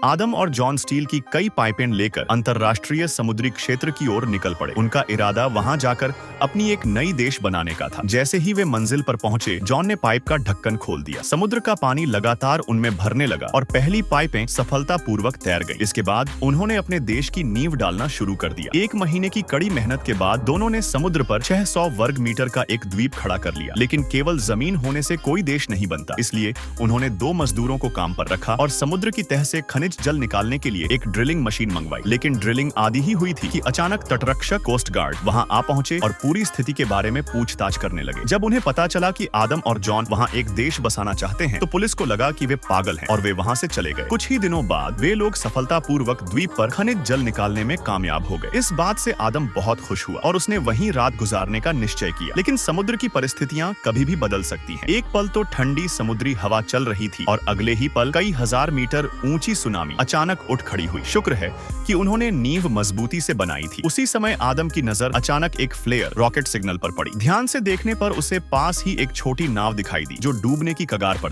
आदम और John steel की कई पाइपें लेकर अंतरराष्ट्रीय समुद्री क्षेत्र की ओर निकल पड़े। उनका इरादा वहां जाकर अपनी एक नई देश बनाने का था। जैसे ही वे मंजिल पर पहुंचे, जॉन ने पाइप का ढक्कन खोल दिया। समुद्र का पानी लगातार उनमें भरने लगा और पहली पाइपें सफलतापूर्वक तैर गईं। इसके बाद उन्होंने अपने देश की नींव डालना शुरू कर दिया। 1 महीने की कड़ी मेहनत के बाद दोनों ने समुद्र पर 600 वर्ग मीटर का एक द्वीप खड़ा कर लिया। लेकिन केवल जमीन होने से कोई देश नहीं बनता, इसलिए उन्होंने 2 मजदूरों को काम पर रखा और समुद्र की तह से खनिज जल निकालने के लिए एक ड्रिलिंग मशीन मंगवाई। लेकिन ड्रिलिंग आधी ही हुई थी कि अचानक तटरक्षक कोस्ट गार्ड वहां आ पहुंचे और पूरी स्थिति के बारे में पूछताछ करने लगे। जब उन्हें पता चला कि आदम और जॉन वहां एक देश बसाना चाहते हैं, तो पुलिस को लगा कि वे पागल हैं और वे वहां से चले गए। कुछ ही दिनों बाद वे लोग सफलतापूर्वक द्वीप पर खनिज जल निकालने में कामयाब हो गए। इस बात से आदम बहुत खुश हुआ और उसने वहीं रात गुजारने का निश्चय किया। लेकिन समुद्र की परिस्थितियां कभी भी बदल सकती हैं। एक पल तो ठंडी समुद्री हवा चल रही थी और अगले ही पल कई हजार मीटर ऊंची सुनामी अचानक उठ खड़ी हुई। शुक्र है कि उन्होंने नींव मजबूती से बनाई थी। उसी समय आदम की नजर अचानक एक फ्लेयर रॉकेट सिग्नल पर पड़ी। ध्यान से देखने पर उसे पास ही एक छोटी नाव दिखाई दी जो डूबने की कगार पर